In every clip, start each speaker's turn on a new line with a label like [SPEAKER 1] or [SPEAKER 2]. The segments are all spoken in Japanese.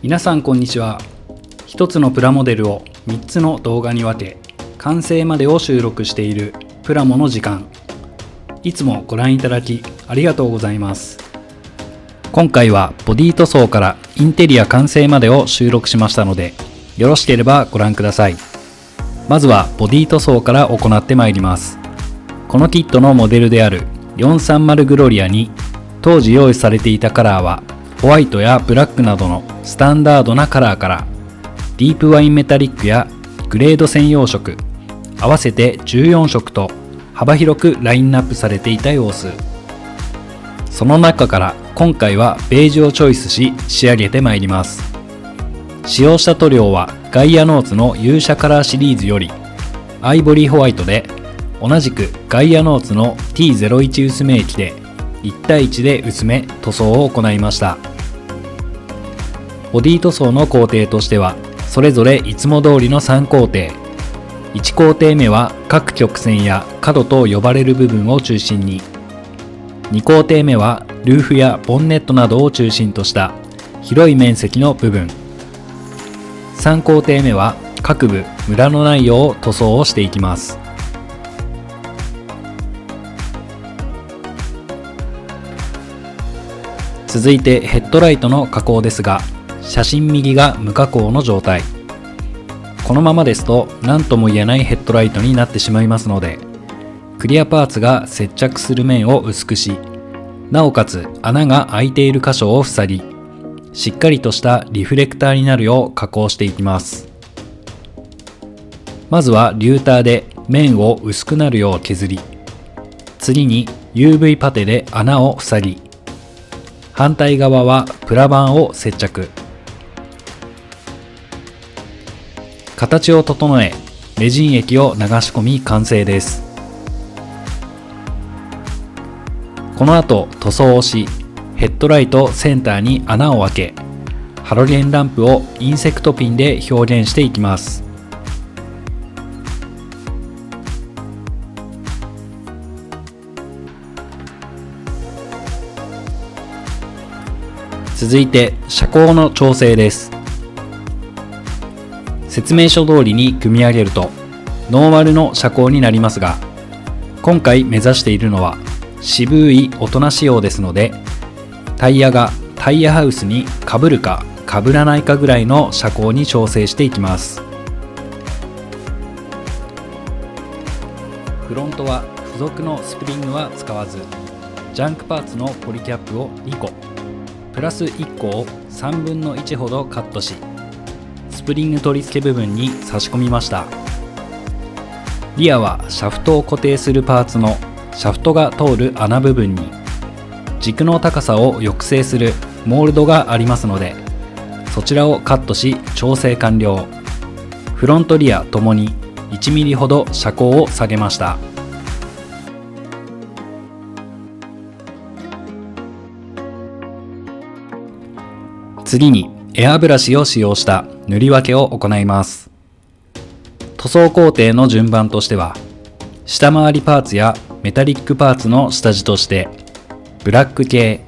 [SPEAKER 1] 皆さんこんにちは。一つのプラモデルを3つの動画に分け、完成までを収録しているプラモの時間。いつもご覧いただきありがとうございます。今回はボディ塗装からインテリア完成までを収録しましたので、よろしければご覧ください。まずはボディ塗装から行ってまいります。このキットのモデルである430グロリアに当時用意されていたカラーはホワイトやブラックなどのスタンダードなカラーからディープワインメタリックやグレード専用色合わせて14色と幅広くラインナップされていた様子。その中から今回はベージュをチョイスし仕上げてまいります。使用した塗料はガイアノーツの勇者カラーシリーズよりアイボリーホワイトで、同じくガイアノーツの T01 薄め液で1対1で薄め塗装を行いました。ボディ塗装の工程としてはそれぞれいつも通りの3工程。1工程目は各曲線や角と呼ばれる部分を中心に、2工程目はルーフやボンネットなどを中心とした広い面積の部分、3工程目は各部ムラのないよう塗装をしていきます。続いてヘッドライトの加工ですが、写真右が無加工の状態。このままですと何とも言えないヘッドライトになってしまいますので、クリアパーツが接着する面を薄くし、なおかつ穴が開いている箇所を塞ぎ、しっかりとしたリフレクターになるよう加工していきます。まずはリューターで面を薄くなるよう削り、次に UV パテで穴を塞ぎ、反対側はプラ板を接着。形を整え、レジン液を流し込み完成です。この後塗装をし、ヘッドライトセンターに穴を開け、ハロゲンランプをインセクトピンで表現していきます。続いて遮光の調整です。説明書通りに組み上げるとノーマルの遮光になりますが、今回目指しているのは渋い大人仕様ですので、タイヤがタイヤハウスにかぶるかかぶらないかぐらいの遮光に調整していきます。フロントは付属のスプリングは使わず、ジャンクパーツのポリキャップを2個プラス1個を3分の1ほどカットし、スプリング取り付け部分に差し込みました。リアはシャフトを固定するパーツのシャフトが通る穴部分に軸の高さを抑制するモールドがありますので、そちらをカットし調整完了。フロントリアともに1ミリほど遮光を下げました。次にエアブラシを使用した塗り分けを行います。塗装工程の順番としては、下回りパーツやメタリックパーツの下地としてブラック系、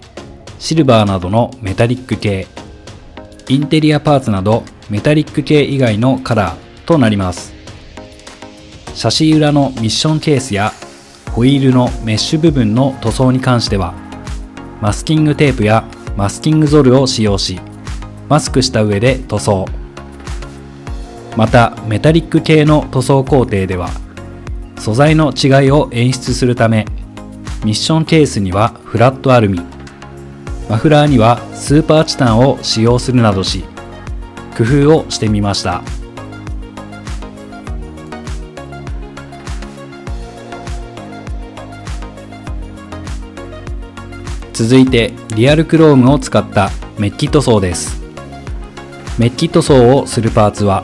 [SPEAKER 1] シルバーなどのメタリック系、インテリアパーツなどメタリック系以外のカラーとなります。シャシー裏のミッションケースやホイールのメッシュ部分の塗装に関しては、マスキングテープやマスキングゾルを使用し、マスクした上で塗装。またメタリック系の塗装工程では、素材の違いを演出するため、ミッションケースにはフラットアルミ、マフラーにはスーパーチタンを使用するなどし、工夫をしてみました。続いてリアルクロームを使ったメッキ塗装です。メッキ塗装をするパーツは、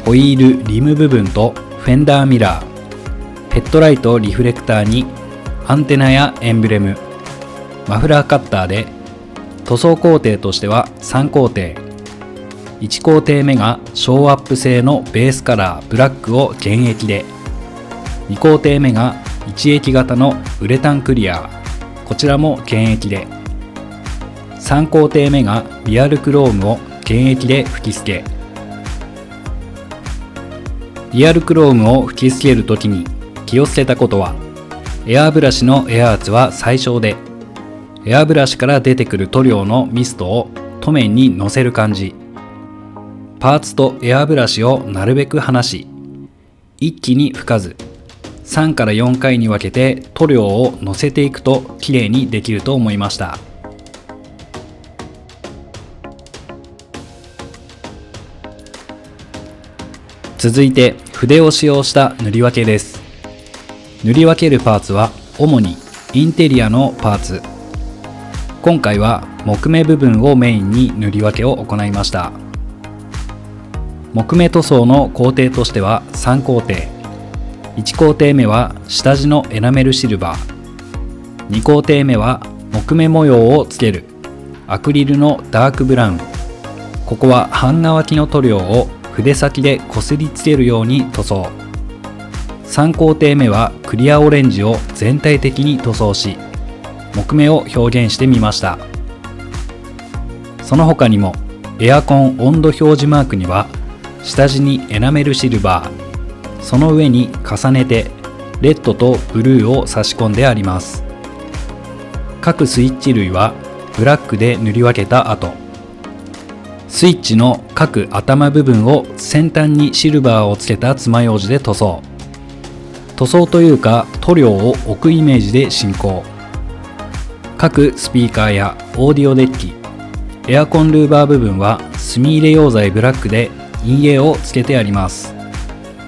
[SPEAKER 1] ホイールリム部分とフェンダーミラー、ヘッドライトリフレクターにアンテナやエンブレム、マフラーカッターで、塗装工程としては3工程。1工程目がショーアップ製のベースカラーブラックを原液で、2工程目が一液型のウレタンクリアー、こちらも原液で、3工程目がリアルクロームを原液で吹き付け。リアルクロームを吹き付けるときに気をつけたことは、エアブラシのエア圧は最小で、エアブラシから出てくる塗料のミストを塗面に乗せる感じ。パーツとエアブラシをなるべく離し、一気に吹かず、3から4回に分けて塗料を乗せていくときれいにできると思いました。続いて筆を使用した塗り分けです。塗り分けるパーツは主にインテリアのパーツ。今回は木目部分をメインに塗り分けを行いました。木目塗装の工程としては3工程。1工程目は下地のエナメルシルバー。2工程目は木目模様をつけるアクリルのダークブラウン。ここは版画脇の塗料を筆先でこすりつけるように塗装。3工程目はクリアオレンジを全体的に塗装し、木目を表現してみました。その他にもエアコン温度表示マークには下地にエナメルシルバー、その上に重ねてレッドとブルーを差し込んであります。各スイッチ類はブラックで塗り分けた後、スイッチの各頭部分を先端にシルバーをつけた爪楊枝で塗装。塗装というか塗料を置くイメージで進行。各スピーカーやオーディオデッキ、エアコンルーバー部分は墨入れ溶剤ブラックで陰影をつけてあります。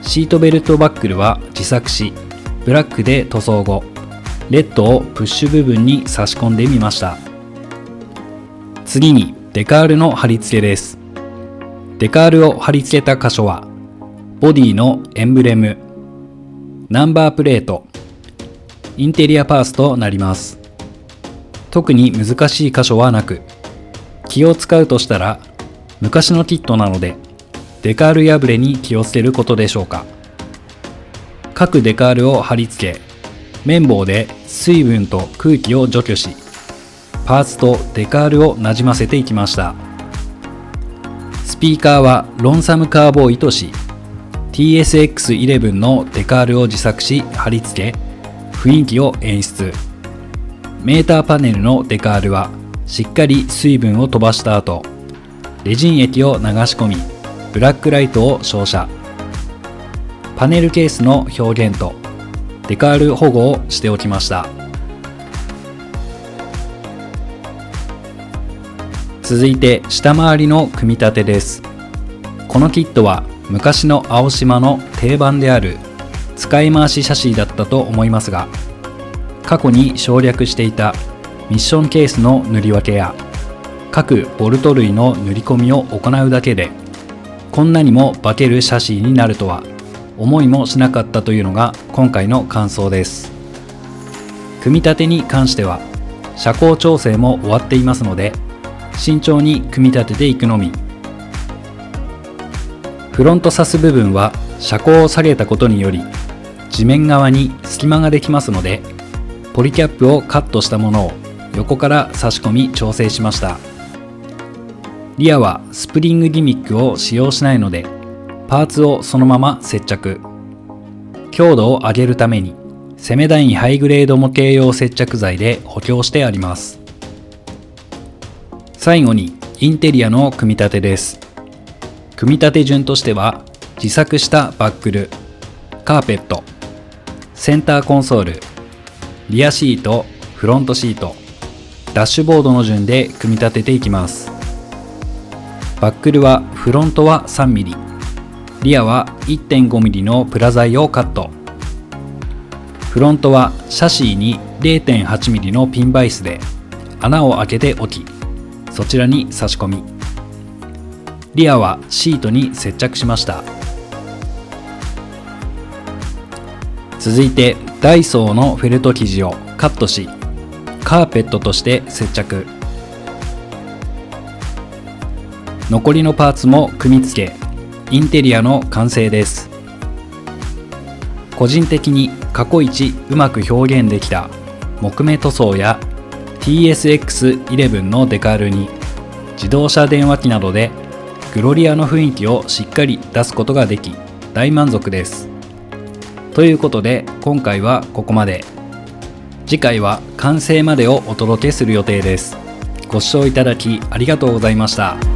[SPEAKER 1] シートベルトバックルは自作し、ブラックで塗装後、レッドをプッシュ部分に差し込んでみました。次にデカールの貼り付けです。デカールを貼り付けた箇所は、ボディのエンブレム、ナンバープレート、インテリアパーツとなります。特に難しい箇所はなく、気を使うとしたら、昔のキットなので、デカール破れに気をつけることでしょうか。各デカールを貼り付け、綿棒で水分と空気を除去し、パーツとデカールをなじませていきました。スピーカーはロンサムカーボーイとし、TSX11 のデカールを自作し貼り付け、雰囲気を演出。メーターパネルのデカールはしっかり水分を飛ばした後、レジン液を流し込み、ブラックライトを照射。パネルケースの表現とデカール保護をしておきました。続いて下回りの組み立てです。このキットは昔の青島の定番である使い回しシャシーだったと思いますが、過去に省略していたミッションケースの塗り分けや各ボルト類の塗り込みを行うだけで、こんなにも化けるシャシーになるとは思いもしなかったというのが今回の感想です。組み立てに関しては遮光調整も終わっていますので、慎重に組み立てていくのみ。フロントサス部分は遮光を下げたことにより地面側に隙間ができますので、ポリキャップをカットしたものを横から差し込み調整しました。リアはスプリングギミックを使用しないので、パーツをそのまま接着。強度を上げるためにセメダインハイグレード模型用接着剤で補強してあります。最後にインテリアの組み立てです。組み立て順としては、自作したバックル、カーペット、センターコンソール、リアシート、フロントシート、ダッシュボードの順で組み立てていきます。バックルはフロントは 3mm、リアは 1.5mm のプラ材をカット。フロントはシャシーに 0.8mm のピンバイスで穴を開けておき、そちらに差し込み、リアはシートに接着しました。続いてダイソーのフェルト生地をカットし、カーペットとして接着。残りのパーツも組み付け、インテリアの完成です。個人的に過去一うまく表現できた木目塗装や TSX11 のデカールに自動車電話機などでグロリアの雰囲気をしっかり出すことができ大満足です。ということで今回はここまで。次回は完成までをお届けする予定です。ご視聴いただきありがとうございました。